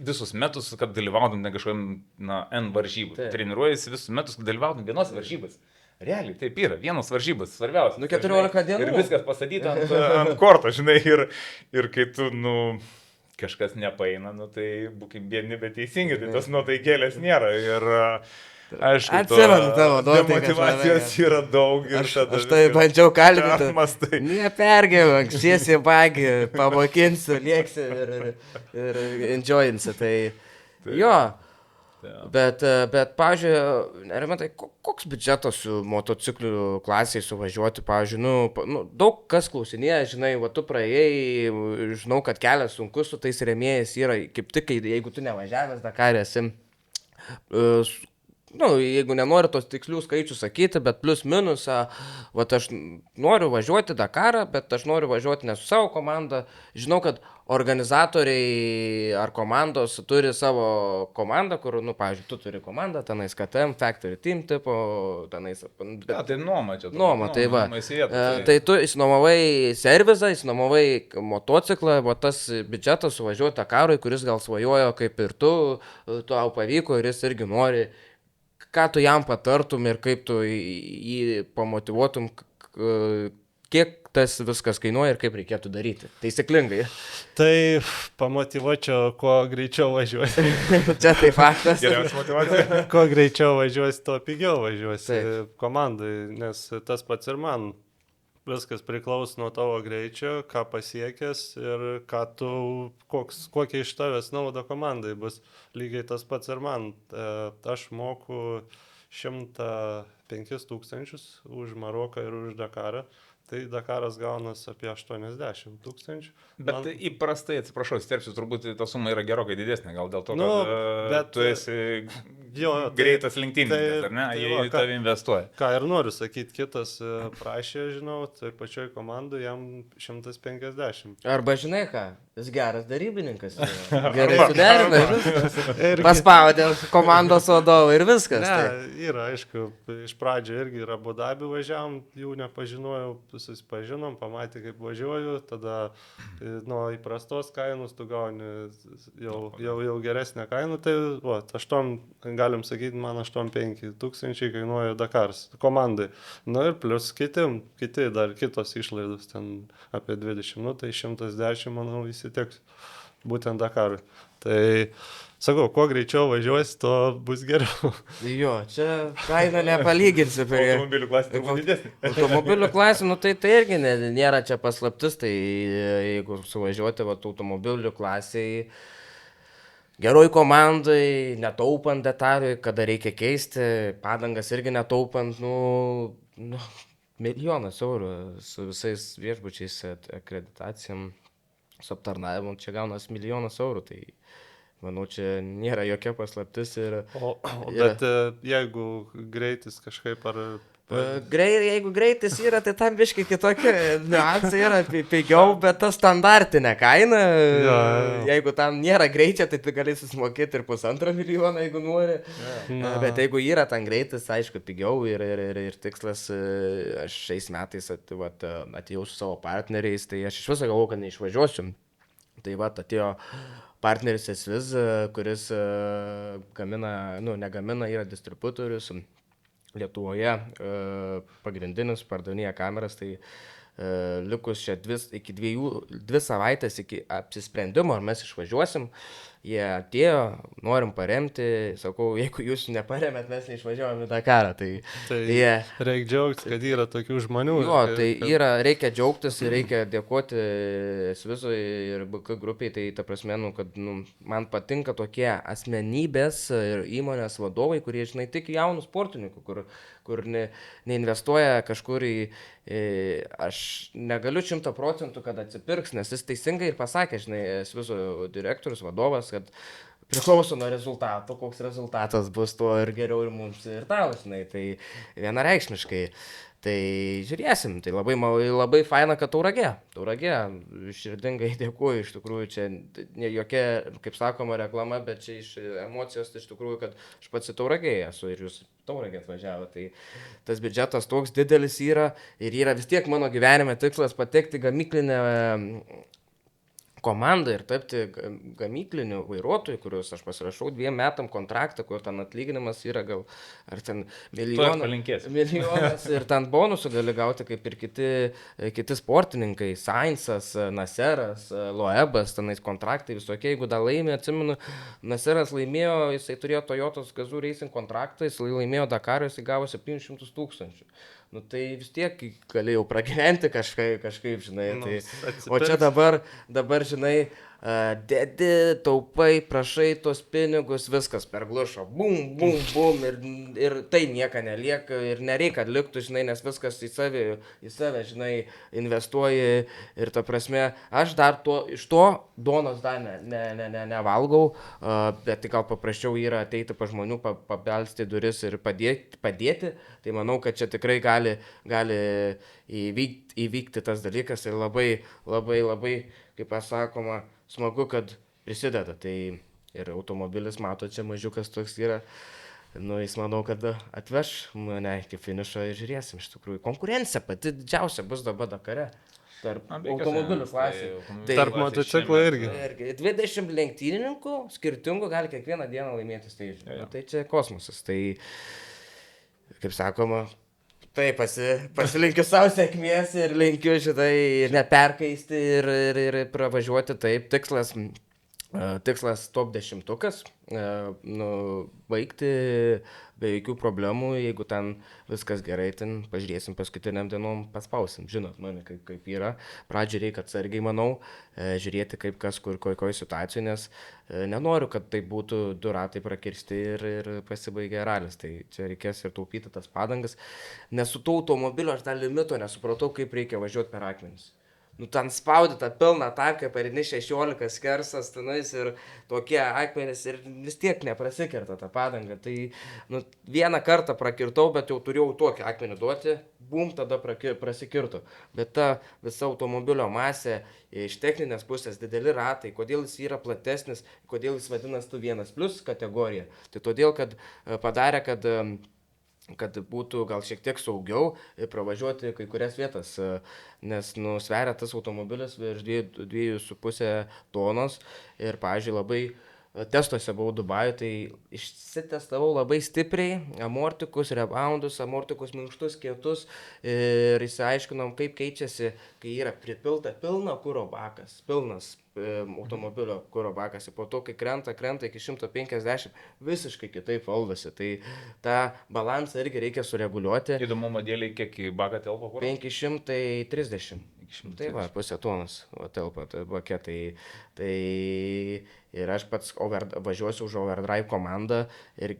visus metus, kad dalyvautum ne kažkokiam, N varžybų. Treniruojasi visus metus, kad dalyvautum vienos varžybas. Realiai, taip yra, vienos varžybas, svarbiausia. 14 dienų. Ir viskas pastatyta ant korto, žinai, ir kai tu, kažkas nepaina, tai būkim biedni, bet teisingi, tai tos nuotaikėlės nėra. Ir aišku, atsimenu tavo motyvacijos yra daug. Aš tai bandžiau kalbėti. Nepergėjau, anksčiesi bagį, pamokinsiu, lieksi ir enjoyinsi. Tai jo. Bet pavyzdžiui, Rimantai, koks biudžetas su motociklių klasiai suvažiuoti, pavyzdžiui, daug kas klausinėja, žinai, va tu praėjai, žinau, kad kelias sunkus su tais rėmėjais yra, kaip tik, jeigu tu nevažiavęs Dakarė esi, jeigu nenori tos tikslių skaičių sakyti, bet plus minus, va aš noriu važiuoti Dakarą, bet aš noriu važiuoti ne su savo komanda, žinau, kad organizatoriai ar komandos turi savo komandą, kur, pavyzdžiui, tu turi komandą, tenais KTM, Factory Team tipo, tenais... Tai nuoma čia. Nuoma, tai va. Tai tu įsinuomavai servizą, įsinuomavai motociklą, va tas biudžetas suvažiuoti Dakarui, kuris gal svajojo kaip ir tu, tau pavyko ir jis irgi nori. Ką tu jam patartum ir kaip tu jį pamotivuotum, kiek tas viskas kainuoja ir kaip reikėtų daryti. Taisyklingai. Tai pamotivuočiau, kuo greičiau važiuosi. Čia tai faktas. Geriausia motivacija. Kuo greičiau važiuosi, to pigiau važiuosi komandai, nes tas pats ir man. Viskas priklauso nuo tavo greičio, ką pasiekęs ir kokia iš tavęs nauda komandai bus. Lygiai tas pats ir man. Aš moku 105 000 už Maroką ir už Dakarą. Tai Dakaras gaunas apie 80 000. Bet įprastai, atsiprašau, sterpsiu, turbūt ta suma yra gerokai didesnė, gal dėl to, kad tu esi greitas lenktynininkas, ar ne, jie į tave investuoja. Ką ir noriu sakyti, kitas prašė, žinau, tai pačioj komandai jam 150. Arba žinai ką, jis geras darybininkas. Gerai suderina ir viskas. Paspaudė komandos vadovą ir viskas. Ne, yra, aišku, iš pradžio irgi ir Abu Dabį važiavom, jų nepažinojau, susipažinom, pamatė, kaip važiuoju, tada nuo įprastos kainos tu gauni jau geresnę kainą, tai galim sakyti, man 85 000 kainuoja Dakars komandai. Ir plus kiti dar kitos išlaidos, ten apie 20, tai 110, manau, įsiteks būtent Dakarui. Tai sakau, kuo greičiau važiuosi, to bus geriau. Jo, čia kaina nepalyginsi. Automobilių klasė turbūt didesnė. Automobilių klasė, tai irgi nėra čia paslaptis, tai jeigu suvažiuoti automobilių klasiai, geroj komandai, netaupant detalių, kada reikia keisti, padangas irgi netaupant, milijonas eurų su visais viešbučiais, akreditacijom, su aptarnavimu, čia gaunas milijonas eurų, tai manau, čia nėra jokia paslaptis. Bet jeigu greitis kažkaip ar... Jeigu greitis yra, tai tam biškai kitokie niuansai yra pigiau, bet ta standartinė kaina, jeigu tam nėra greičio, tai tu gali susimokėti ir 1,5 milijono, jeigu nori. Bet jeigu yra tam greitis, aišku, pigiau ir tikslas, aš šiais metais atėjau su savo partneriais, tai aš iš viso galvoju, kad neišvažiuosiu. Tai atėjo partneris Esviz, kuris negamina, yra distributorius Lietuvoje, pagrindinis pardavinėja kameras, tai likus čia 2 savaitės iki apsisprendimo, ar mes išvažiuosim, jie atėjo, norim paremti, sakau, jeigu jūs neparemėt, mes neišvažiuojam į Dakarą. Tai reikia džiaugtis, kad yra tokių žmonių. Jo, tai reikia džiaugtis ir reikia dėkoti Esvizui ir BK grupiai, tai ta prasme, kad man patinka tokie asmenybės ir įmonės vadovai, kurie, žinai, tik jaunų sportininkų, kur neinvestuoja kažkur į... Aš negaliu 100%, kad atsipirks, nes jis teisingai ir pasakė, žinai, Esvizo direktorius, vadovas, kad priklauso nuo rezultato, koks rezultatas bus, tuo ir geriau ir mums ir tau, žinai, tai vienareikšmiškai. Tai žiūrėsim, tai labai faina, kad Tauragė, širdingai dėkuoju, iš tikrųjų, čia ne jokia, kaip sakoma, reklama, bet čia iš emocijos, tai iš tikrųjų, kad aš pats į Tauragėje esu ir jūs Tauragė atvažiavo, tai tas biudžetas toks didelis yra ir yra vis tiek mano gyvenime tikslas patekti gamyklinę komandą ir tapti gamykliniu vairuotoju, kuriuos aš pasirašau 2 metam kontraktą, kur ten atlyginimas yra gal, ar ten milijonas ir ten bonusų gali gauti kaip ir kiti sportininkai, Sainsas, Naseras, Loebas, tenais kontraktai visokie, jeigu dar laimė, atsimenu, Naseras laimėjo, jisai turėjo Toyotos Gazoo Racing kontraktą, jis laimėjo Dakarą, jisai gavo 700 000. Nu tai vis tiek galėjau pragyventi kažkaip, žinai. Tai, o čia dabar, žinai, dedi, taupai, prašai tos pinigus, viskas per glušą, bum, bum, bum, ir tai nieko nelieka ir nereikia, kad liktų, žinai, nes viskas į save, žinai, investuoji ir ta prasme, aš dar iš to duonos dar nevalgau, bet tai gal paprasčiau yra ateiti pa žmonių, pabelsti duris ir padėti, tai manau, kad čia tikrai gali įvykti tas dalykas ir labai, kaip pasakoma, smagu, kad prisideda. Tai ir automobilis, mato, čia mažiukas toks yra. Nu, jis manau, kad atveš mane iki finišo ir žiūrėsim. Iš tikrųjų, konkurencija pati didžiausia bus dabar Dakare. Tarp automobilių klasių. Tarp motociklų irgi. 20 lenktynininkų skirtingų gali kiekvieną dieną laimėti steidžių. Nu, tai čia kosmosas. Tai, kaip sakoma, tai pasilinkiu savo sėkmės ir linkiu šitai neperkaisti ir pravažiuoti taip. Tikslas top 10, baigti be jokių problemų, jeigu ten viskas gerai, ten pažiūrėsim paskutiniam dienom, paspausim, žinot mane kaip yra. Pradžiai reikia atsargiai, manau, žiūrėti kaip kas, kokioje situacijoje, nes nenoriu, kad tai būtų 2 ratai prakirsti ir pasibaigė ralis, tai čia reikės ir taupyti tas padangas, nes su tuo automobiliu aš dar limito nesupratau, kaip reikia važiuoti per akmenis. Nu, ten spaudi tą pilną taką, parini 16 skersas tenais ir tokie akmenys ir vis tiek neprasikerta tą padangą. Tai, vieną kartą prakirtau, bet jau turėjau tokį akmenį duoti, bum, tada prasikirto. Bet ta visa automobilio masė, iš techninės pusės dideli ratai, kodėl jis yra platesnis, kodėl jis vadinas tu 1+ kategorija. Tai todėl, kad padarė, kad būtų gal šiek tiek saugiau pravažiuoti kai kurias vietas, nes sveria tas automobilis virš 2,5 tonos ir, pavyzdžiui, labai testuose buvau Dubajuj, tai išsitestavau labai stipriai amortikus, reboundus, amortikus minkštus, kietus ir išsiaiškinom, kaip keičiasi, kai yra pripilta pilna kuro bakas, pilnas automobilio kuro bakas, po to, kai krenta iki 150, visiškai kitaip valdosi, tai tą balansą irgi reikia sureguliuoti. Įdomumo dėliai, kiek į baką telpa kuro? 530. Tai va, 0,5 tonos telpa bake, tai ir aš pats važiuosiu už Overdrive komandą ir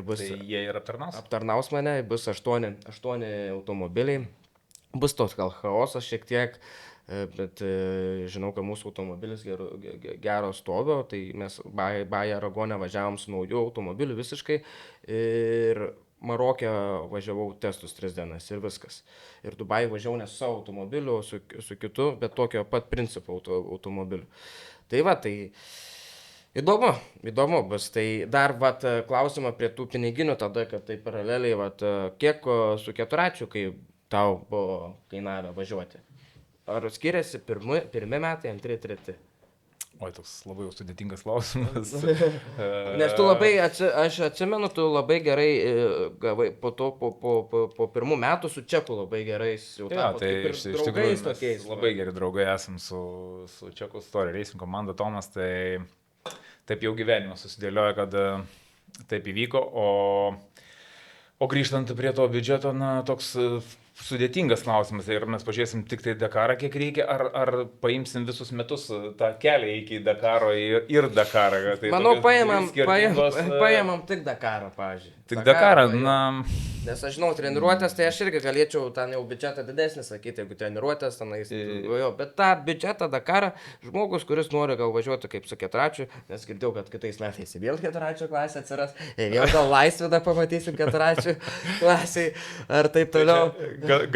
bus... Tai jie ir aptarnaus? Aptarnaus mane, bus 8 automobiliai, bus toks gal chaosas šiek tiek, bet žinau, kad mūsų automobilis gero stovio, tai mes Baja Aragone važiavom su nauju automobiliu visiškai ir Marokė važiavau testus 3 dienas ir viskas. Ir Dubajų važiavau ne su savo automobiliu, su kitu, bet tokio pat principo automobiliu. Tai va, tai įdomu bus. Tai dar klausimą prie tų piniginių tada, kad tai paraleliai, kiek su 4-račiu, kai tau buvo kainavę važiuoti? Ar skiriasi pirmi metai, antri, treti? Oi, toks labai jau sudėtingas klausimas. Nes tu labai, aš atsimenu, tu labai gerai gavai po to, po 1 metų su Čeku labai gerai jau tapo. Tai iš tikrųjų tokiais. Labai geri draugai esam su Čeku Story Racing komanda Tomas, tai taip jau gyvenimas susidėlioja, kad taip įvyko, o grįžtant prie to biudžeto, toks sudėtingas klausimas, ir mes pažiūrėsim tik tai Dakarą, kiek reikia, ar paimsim visus metus tą kelią iki Dakaro ir Dakarą. Tai manau, skirtingos... paėmam tik Dakarą, pavyzdžiui. Tik Dakarą, na... Nes aš žinau, treniruotės, tai aš irgi galėčiau ten jau biudžetą didesnį sakyti, jeigu treniruotės tenais. Bet tą biudžetą Dakarą žmogus, kuris nori gal važiuoti kaip su ketračiu, nes girdėjau, kad kitais metais vėl ketračio klasė atsiras, vėl gal Laisvydą pamatysim ketračių klasiai ar taip toliau.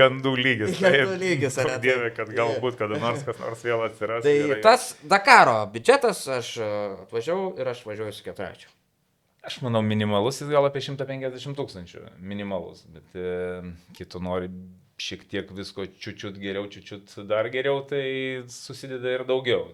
Gandų lygis. Gandų lygis, ar ne? Dieve, kad galbūt kada nors kas nors vėl atsiras. Tai tas Dakaro biudžetas, aš atvažiavau ir aš važiuoju su ketračiu. Aš manau, minimalus jis gal apie 150 000. Minimalus. Bet kitų nori šiek tiek visko čiučiut geriau, čiučiut dar geriau, tai susideda ir daugiau.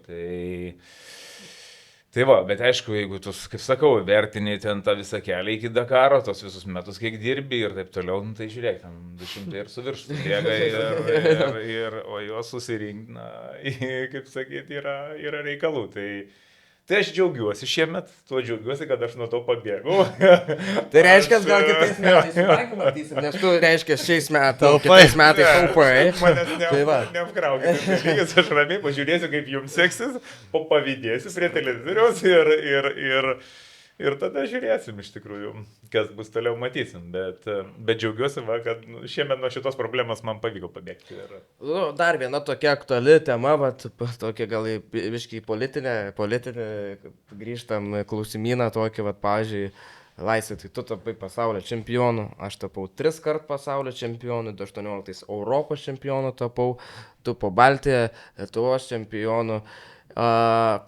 Tai va, bet aišku, jeigu tu, kaip sakau, vertini ten tą visą kelią iki Dakaro, tos visus metus, kiek dirbi ir taip toliau, nu, tai žiūrėk, ten 200 ir suvirštų bėga o juos susirinkti, na, kaip sakyti, yra reikalų. Tai aš džiaugiuosi šiemet, tuo džiaugiuosi, kad aš nuo to pabėgau. Tai reiškia, gal kitais metais matysim, nes tu reiškia šiais kitais metais taupai. Manęs neapkraukite, aš ramiai pažiūrėsiu, kaip jums seksis, pavydėsiu prie televizoriaus ir tada žiūrėsim iš tikrųjų, kas bus toliau matysim. Bet džiaugiuosi, kad šiemet nuo šitos problemos man pavyko pabėgti. Dar viena tokia aktuali tema, tokia gal viškai politinė, grįžtam klausimyną tokį, pavyzdžiui, Laisvė, tai tu tapai pasaulio čempionu, aš tapau 3 kart pasaulio čempionu, 18 Europos čempionu tapau, tu po Baltiją, Lietuvos čempionu.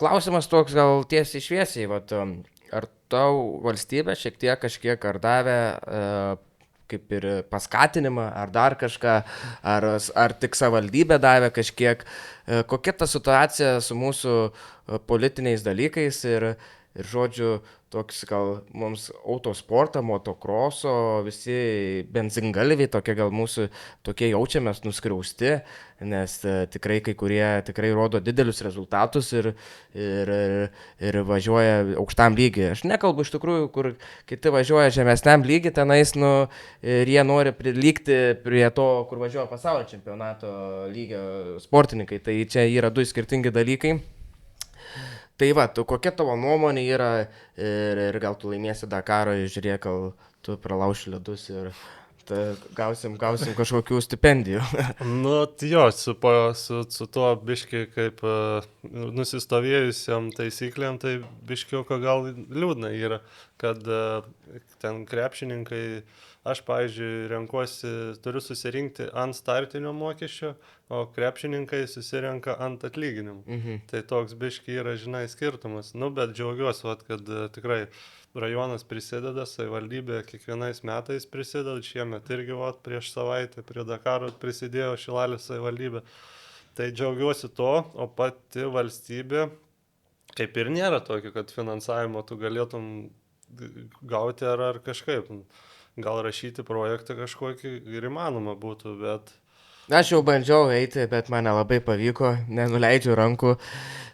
Klausimas toks gal tiesiai šviesiai, ar tau valstybė šiek tiek kažkiek ar davė kaip ir paskatinimą, ar dar kažką, ar tik savivaldybė davė kažkiek, kokia ta situacija su mūsų politiniais dalykais ir žodžiu, toks gal mums autosportą, motokroso, visi benzingalviai, tokie gal mūsų tokie jaučiamės nuskriausti, nes tikrai kai kurie tikrai rodo didelius rezultatus ir važiuoja aukštam lygiai. Aš nekalbu iš tikrųjų, kur kiti važiuoja žemesniam lygiai tenais, ir jie nori prilygti prie to, kur važiuoja pasaulio čempionato lygio sportininkai. Tai čia yra 2 skirtingi dalykai. Tai kokia tavo nuomonė yra ir gal tu laimėsi Dakarą, žiūrėk, gal tu pralauši ledus ir gausim kažkokių stipendijų. Nu, jo, su tuo biški kaip nusistovėjusiam taisyklėm, tai biškiuko gal liūdna yra, kad ten krepšininkai, aš, pavyzdžiui, renkuosi, turiu susirinkti ant startinio mokesčio, o krepšininkai susirenka ant atlyginimų. Tai toks biški yra, žinai, skirtumas. Nu, bet džiaugiuosi, kad tikrai rajonas prisideda, savivaldybė kiekvienais metais prisideda, šiemet irgi prieš savaitę prie Dakaro prisidėjo Šilalės savivaldybė. Tai džiaugiuosi to, o pati valstybė kaip ir nėra tokio, kad finansavimo tu galėtum gauti ar kažkaip. Gal rašyti projektą kažkokį ir įmanoma būtų, bet... Aš jau bandžiau eiti, bet man nelabai pavyko, nenuleidžiu rankų.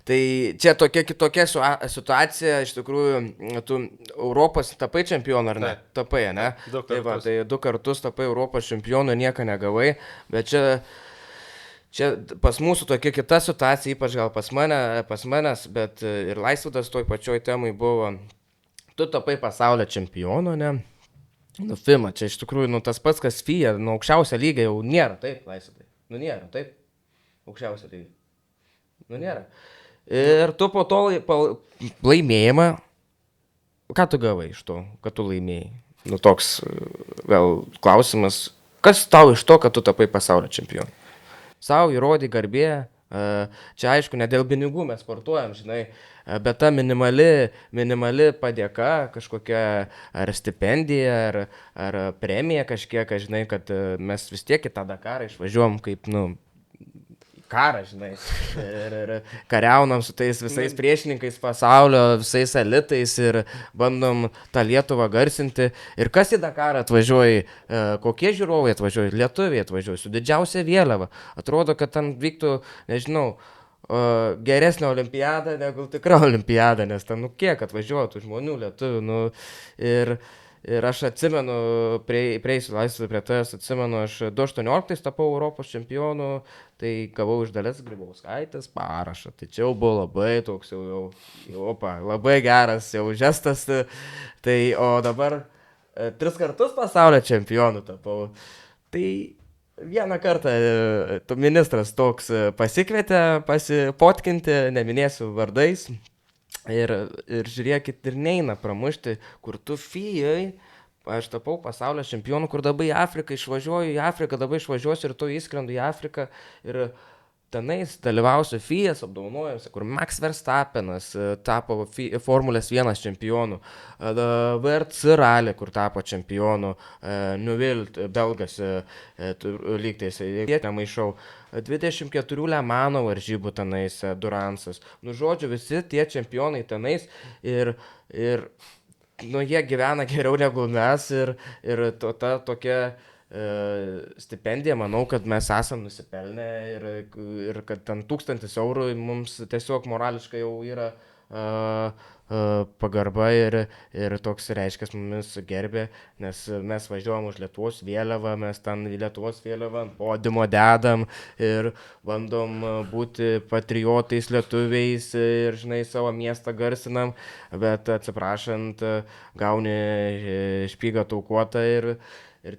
Tai čia tokia kitokia situacija, iš tikrųjų, tu Europos tapai čempionu, ar ne? Tapai, ne? 2 kartus. Tai 2 kartus tapai Europos čempionu, nieko negavai, bet čia pas mūsų tokia kita situacija, ypač gal pas manęs, bet ir Laisvydas toj pačioj temai buvo, tu tapai pasaulio čempionu, ne? FIMA, čia iš tikrųjų, tas pats, kas FIA, aukščiausia lyga jau nėra, taip, Laisvydai? Nėra, taip? Aukščiausia lyga. Nėra. Ir tu po to laimėjimą, ką tu gavai iš to, kad tu laimėjai? Toks, vėl, klausimas, kas tau iš to, kad tu tapai pasaulio čempionu? Sau įrodė garbė, čia aišku, ne dėl pinigų mes sportuojam, žinai, bet ta minimali padėka, kažkokia ar stipendija, ar premija kažkiek, žinai, kad mes vis tiek į tą Dakarą išvažiuom kaip, karą, žinai, ir kariaunam su tais visais priešininkais pasaulio, visais elitais ir bandom tą Lietuvą garsinti. Ir kas į Dakarą atvažiuoja, kokie žiūrovai atvažiuoja, lietuviai atvažiuoja su didžiausia vėliava. Atrodo, kad ten vyktų, nežinau, geresnė olimpiada negu tikra olimpiada, nes ten, kiek atvažiuotų žmonių, lietuvių, Ir aš atsimenu, prieisiu laisvai prie tavęs, atsimenu, aš 2018 tapau Europos čempionu, tai gavau iš Dalios Grybauskaitės parašą. Tai čia jau buvo labai toks labai geras jau žestas. Tai o dabar 3 kartus pasaulio čempionu tapau. Tai vieną kartą ministras toks pasikvietė pasipotkinti, neminėsiu vardais. Ir žiūrėkit, ir neina pramušti, kur tu Fijai, aš tapau pasaulio čempionu, kur dabar į Afriką išvažiuoju, dabar išvažiuosiu ir tu įskrendu į Afriką ir tenais dalyvausiu Fijas apdovanojimuose, kur Max Verstappenas tapo Formulės 1 čempionu, VRC Rally, kur tapo čempionu, Neuville, belgas, lygtais, jie nemaišau. 24 Le Mano varžybų tenais, Duransas. Nu, žodžiu, visi tie čempionai tenais ir nu, jie gyvena geriau negu mes ir ta tokia stipendija, manau, kad mes esam nusipelnę ir kad ten 1000 eurų mums tiesiog morališkai jau yra pagarba ir toks reiškia mumis gerbė, nes mes važiuojam už Lietuvos vėliavą, mes ten Lietuvos vėliavą ant podiumo dedam ir bandom būti patriotais lietuviais ir, žinai, savo miestą garsinam, bet atsiprašant, gauni špygą taukuotą ir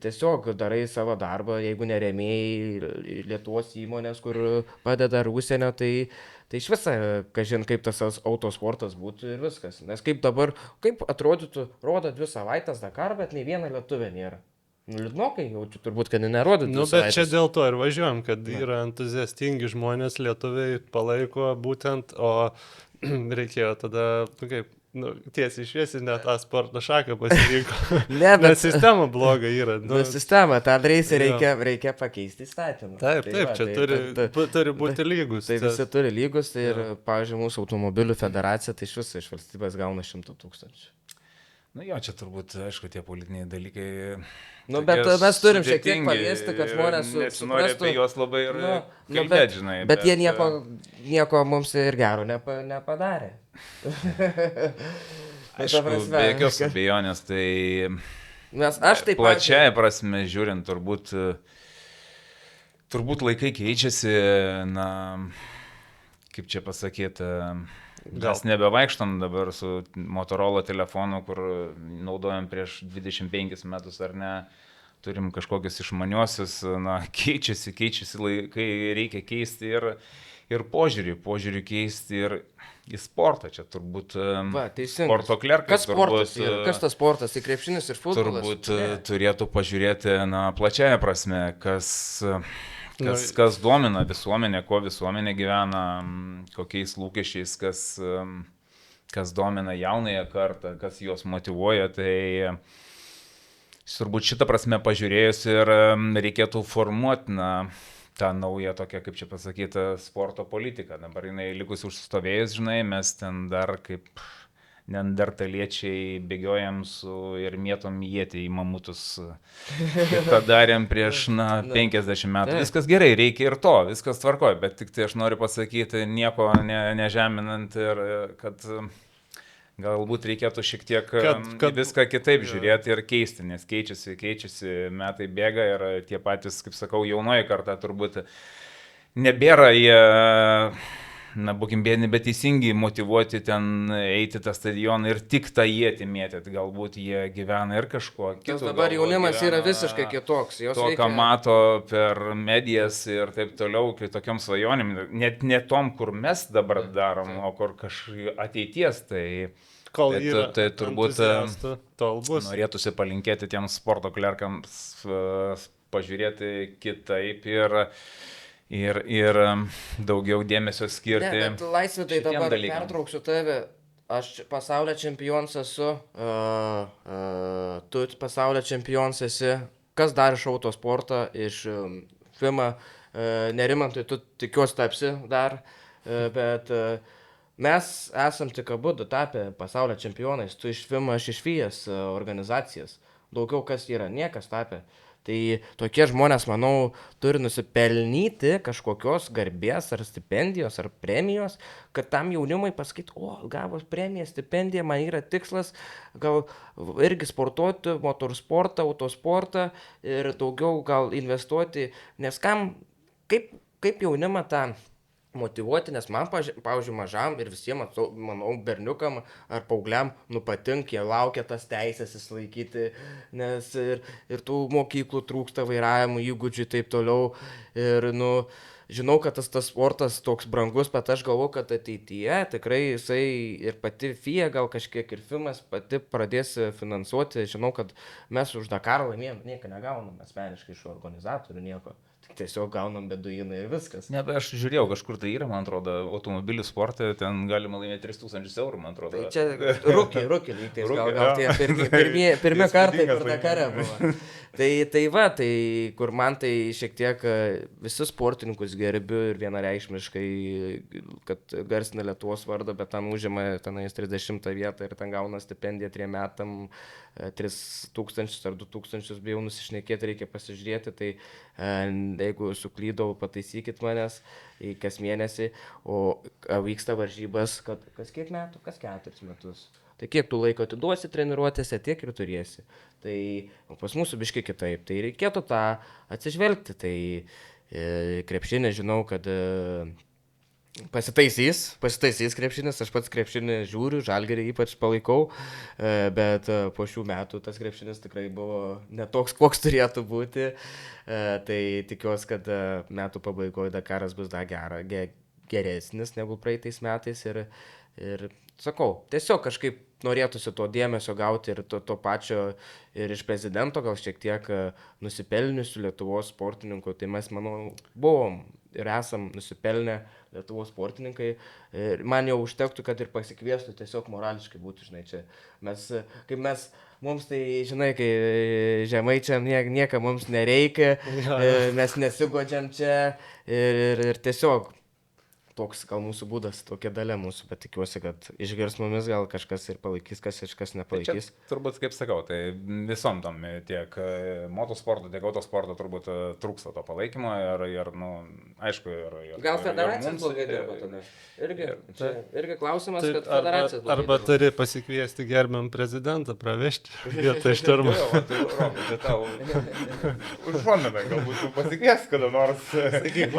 tiesiog darai savo darbą, jeigu neremėjai Lietuvos įmonės, kur padeda ar užsienio, tai iš visą, kažin kaip tas autosportas būtų ir viskas. Nes kaip dabar, kaip atrodytų, rodo 2 savaitės Dakar, bet nei viena lietuvė nėra. Liūdnokai jaučiu turbūt, kad nerodo 2 bet savaitės. čia dėl to ir važiuojam, kad yra entuziastingi žmonės, lietuviai palaiko būtent, o reikėjo tada, tiesiai šviesiai net tą sporto šaką pasirinko. Nes sistema bloga yra. Sistema, tą dreisį reikia pakeisti įstatymą. Taip, čia turi būti lygus. Tai visi turi lygus, tai ir, pavyzdžiui, mūsų automobilių federacija, tai iš viso iš valstybės gauna 100 000. Na jo, čia turbūt, aišku, tie politiniai dalykai. Nu, bet mes turim šiek tiek paliesti, kad žmonės suprastų. Apie juos labai ir kalbėt, žinai. Bet jie nieko mums ir gero nepadarė. Aišku, be jokios abejonės, tai aš taip plačiai prasme žiūrint, turbūt laikai keičiasi, na, kaip čia pasakyti, mes nebevaikštam dabar su Motorola telefonu, kur naudojam prieš 25 metus ar ne, turim kažkokius išmaniosius, na, keičiasi laikai, reikia keisti ir požiūrį keisti ir į sportą, čia turbūt sporto klerkas. Kas tas sportas, tai krepšinis ir futbolas? Turbūt turėtų pažiūrėti, na, plačiaja prasme, kas domina visuomenę, ko visuomenė gyvena, kokiais lūkesčiais, kas domina jaunąją kartą, kas juos motyvuoja, tai turbūt šitą prasme pažiūrėjus ir reikėtų formuoti, na, tą naują tokią, kaip čia pasakyti, sporto politiką. Dabar jinai likus užsistovėjus, žinai, mes ten dar kaip neandertaliečiai bėgiojam ir mėtom ietį į mamutus, kaip tą darėm prieš 50 metų. Viskas gerai, reikia ir to, viskas tvarkoja, bet tik tai aš noriu pasakyti, nieko nežeminant ir kad galbūt reikėtų šiek tiek viską kitaip žiūrėti ir keisti, nes keičiasi, metai bėga ir tie patys, kaip sakau, jaunoji karta turbūt nebėra jie, na, būkim bėdini, bet teisingai motyvuoti ten eiti tą stadioną ir tik tą ietį mėtyti, galbūt jie gyvena ir kažkuo kitu. Dabar jaunimas yra visiškai kitoks. To, ką mato per medijas ir taip toliau, kitokiom svajonėm, net ne tom, kur mes dabar darom, o kur kažkaip ateities, tai turbūt norėtųsi palinkėti tiems sporto klerkams pažiūrėti kitaip ir daugiau dėmesio skirti. Bet laisvė, tai dabar pertrauksiu tave. Aš pasaulio čempionas esu, tu pasaulio čempionas esi. Kas dar iš autosporto, iš FIMA, Nerimantui, tu tikiuosi tapsi dar, bet mes esam tik abudu tapę pasaulio čempionais, tu iš FIMA, aš iš FIAS organizacijas. Daugiau kas yra, niekas tapę. Tai tokie žmonės, manau, turi nusipelnyti kažkokios garbės ar stipendijos ar premijos, kad tam jaunimui pasakyti, gavus premiją, stipendiją, man yra tikslas gal irgi sportuoti, motorsportą, autosportą ir daugiau gal investuoti, nes kaip jaunimą tą motyvuoti, nes man, pavyzdžiui, mažam ir visiems, manau, berniukam ar paaugliam, patinka, jie laukia tas teisės įsilaikyti, nes ir tų mokyklų trūksta vairavimų įgūdžių ir taip toliau. Ir, žinau, kad tas sportas toks brangus, bet aš galvoju, kad ateityje tikrai jisai ir pati FIA gal kažkiek ir FIMAS pati pradės finansuoti. Žinau, kad mes už Dakarą laimėjom, nieko negaunam asmeniškai iš organizatorių, nieko. Tiesiog gaunam beduiną ir viskas. Ne, bet aš žiūrėjau, kažkur tai yra, man atrodo, automobilių sportą, ten galima laimėti 3000 eurų, man atrodo. Tai čia rūkiai lygtais, gal tie pirmi kartai, kur Dakare buvo. Tai kur man tai šiek tiek visus sportininkus gerbiu ir vienareikšmiškai, kad garsina Lietuvos vardą, bet tam užima tenais 30 vietą ir ten gauna stipendiją 3 metam 3000 ar 2000, bijau nusišnekėti, reikia pasižiūrėti, tai jeigu suklydau, pataisykit manęs kas mėnesį, o vyksta varžybas, kad kas kiek metų, kas 4 metus. Tai kiek tu laiko atiduosi treniruotėse, tiek ir turėsi. Tai pas mūsų biški kitaip, tai reikėtų tą atsižvelgti. Tai krepšinė, žinau, kad pasitaisys krepšinis, aš pats krepšinį žiūriu, Žalgirį ypač palaikau, bet po šių metų tas krepšinis tikrai buvo netoks, koks turėtų būti. Tai tikiuosi, kad metų pabaigoje Dakaras bus dar geresnis negu praeitais metais ir sakau, tiesiog kažkaip norėtųsi to dėmesio gauti ir to pačio ir iš prezidento gal šiek tiek nusipelniusių Lietuvos sportininkų, tai mes, manau, buvom ir esam nusipelnę Lietuvos sportininkai. Ir man jau užtektų, kad ir pasikviestų tiesiog morališkai būtų, žinai, čia. Mums tai, žinai, kai žemaičiam nieko mums nereikia, mes nesigodžiam čia ir tiesiog toks gal mūsų būdas, tokia dalia mūsų, bet tikiuosi, kad išgirs mumis gal kažkas ir palaikys, kažkas nepalaikys. Tai čia, turbūt, kaip sakau, tai visom tam tiek motosporto, tiek autosporto turbūt trūksta to palaikymo ir aišku, ir gal federacijos blogai dirba tada? Irgi klausimas, kad federacijos blogai dirba. Arba turi pasikviesti gerbiam prezidentą, pravežti vietą iš Tarmo. Tai Rokai, tai tau užuomina, galbūt tu pasikvies kada nors. Sakyk,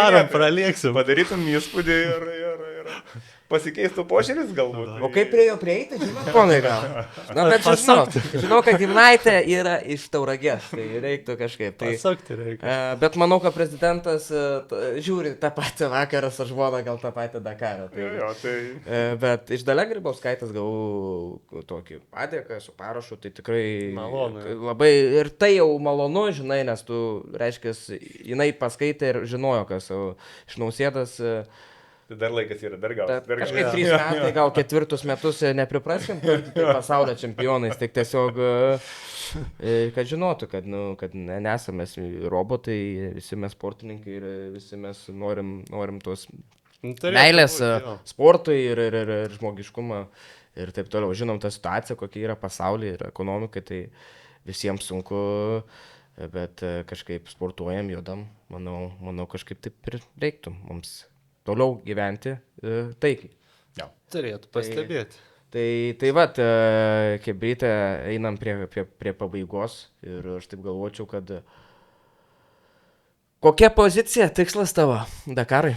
varom, pralieksim. Padarytum įspūdį ir pasikeistų požiūris galbūt. O kaip prie jo prieiti, žinot, ponai gal? Na, bet žinau, kad Gimnaitė yra iš Tauragės, tai reiktų kažkaip. Pasakti reikia. Bet manau, kad prezidentas žiūri tą patį vakarą su žmona, gal tą patį Dakarą. Bet iš Dalia Grybauskaitės gavau tokį padėką su parašu, tai tikrai malonu. Labai ir tai jau malonu, žinai, nes tu, reiškia, jinai paskaitė ir žinojo, kas iš Nausėdos. Tai dar laikas yra, dar gal. Kažkaip 3 metai, gal 4 metus nepriprasim, tai pasaulio čempionais, tik tiesiog, kad žinotų, kad nesame robotai, visi mes sportininkai ir visi mes norim tos meilės sportui ir žmogiškumą ir taip toliau. Žinom tą situaciją, kokia yra pasaulyje ir ekonomikai, tai visiems sunku, bet kažkaip sportuojam, judam, manau kažkaip taip ir reiktų mums toliau gyventi taikiai. Ja. Turėtų pastebėti. Tai vat, kaip ryte einam prie pabaigos ir aš taip galvočiau, kad kokia pozicija, tikslas tavo Dakarui?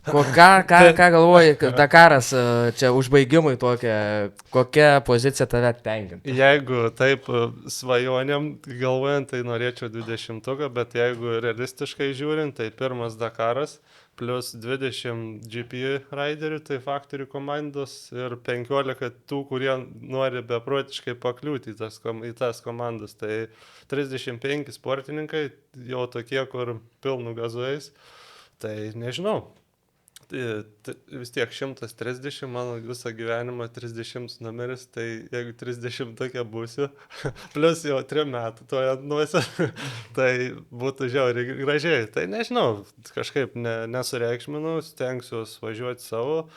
Ką galvoji, Dakaras čia užbaigimui tokia, kokia pozicija tave tenkintų? Jeigu taip svajonėm galvojant, tai norėčiau 20-uką, bet jeigu realistiškai žiūrint, tai pirmas Dakaras, plus 20 GP raiderių, tai faktorių komandos ir 15 tų, kurie nori beprotiškai pakliūti į tas komandas. Tai 35 sportininkai, jau tokie, kur pilnų gazuojais, tai nežinau. Vis tiek 130, mano visą gyvenimą 30 numeris, tai jeigu 30 tokia būsiu, plus jau 3 metų toje nuose, tai būtų žiauriai gražiai. Tai nežinau, kažkaip nesureikšminu, stengsiuos važiuoti savo,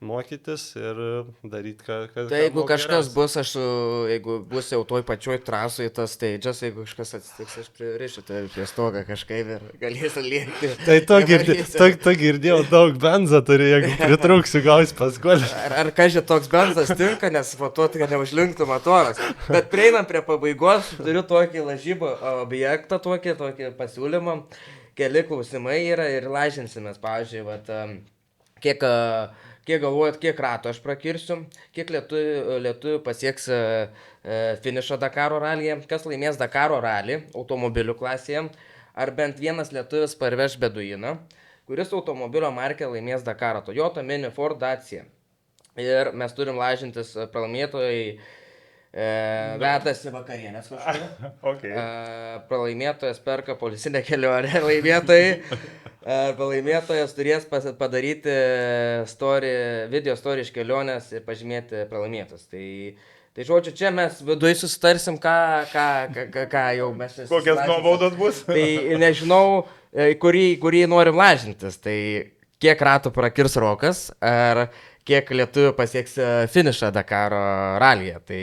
mokytis ir daryti, ką Tai jeigu kažkas bus, jeigu bus jau toj pačioj trasoj tas steidžas, jeigu kažkas atsitiks, aš pririšiu tai prie stogą kažkaip ir galėsiu liekti. Tai to girdėjau, daug benzo turi, jeigu pritrūksiu, gausi paskolį. Ar kažkai toks benzas tinka, nes po to tik neužlinktų motoras. Bet prieinam prie pabaigos, turiu tokį lažybų objektą, tokį pasiūlymą. Keli klausimai yra ir lažinsimės, pavyzdžiui, kiek galvojat, kiek ratų aš prakirsiu, kiek lietuvių pasieks finišą Dakaro ralyje, kas laimės Dakaro ralį automobilių klasėje, ar bent vienas lietuvis parveš beduiną, kuris automobilio markė laimės Dakarą, Toyota, Mini, Ford, Dacia. Ir mes turim lažintis pralaimėtojai vedasi vakarienės kažkur. Okay. Pralaimėtojas perka policinę kelionę pralaimėtojas turės padaryti video story iš kelionės ir pažymėti pralaimėtus. Tai žodžiu, čia mes viduje susitarsim, ką jau mes susitarsim. Kokias nuobaudos bus? Tai nežinau, kurį norim lažintis. Tai kiek ratų prakirs Rokas, ar kiek lietuvių pasieks finišą Dakaro ralyje. Tai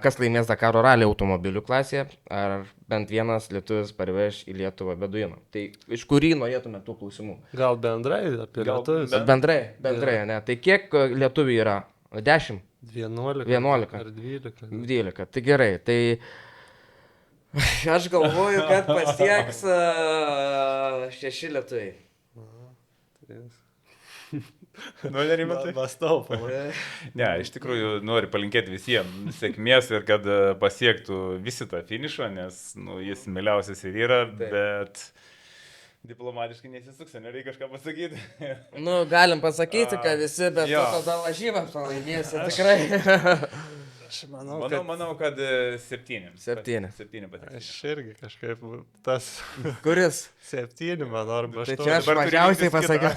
kas laimės Dakaro ralį automobilių klasėje, ar bent vienas lietuvis parveš į Lietuvą beduiną. Tai iš kurį norėtume tų klausimų? Gal bendrai apie lietuvius? Bendrai, ne. Tai kiek lietuvių yra? 10? 11 ar 12. 12, tai gerai. Tai aš galvoju, kad pasieks 6 lietuviai. Nu, nerimatai. Bastau. Ne, iš tikrųjų noriu palinkėti visiems sėkmės ir kad pasiektų visi tą finišą, nes jis mieliausias ir yra, bet diplomatiškai nesisuks, nereikia kažką pasakyti. Galim pasakyti, kad visi, bet tada lažybams pralaimėsi tikrai. Aš manau, kad 7. 7 pateks. Aš irgi kažkaip tas... Kuris? 7, manau, arba 8. Tai čia aš mažiausiai pasakiau.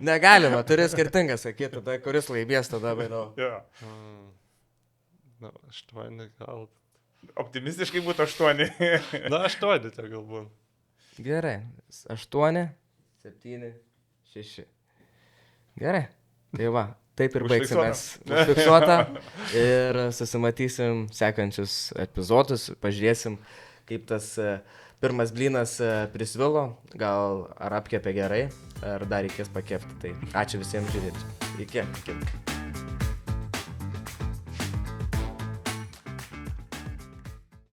Negalima, turi skirtingą sakyti, tada kuris laimės, tada vaidau. 8 gal. Optimistiškai būtų 8. 8 tai galbūt. Gerai, 8, 7, 6. Gerai, tai va. Taip ir baigsimės. Užfiksuota. Ir susimatysim sekančius epizodus. Pažiūrėsim, kaip tas pirmas blynas prisvilo. Gal ar apkepė gerai, ar dar reikės pakepti. Tai ačiū visiems žiūrėti. Iki.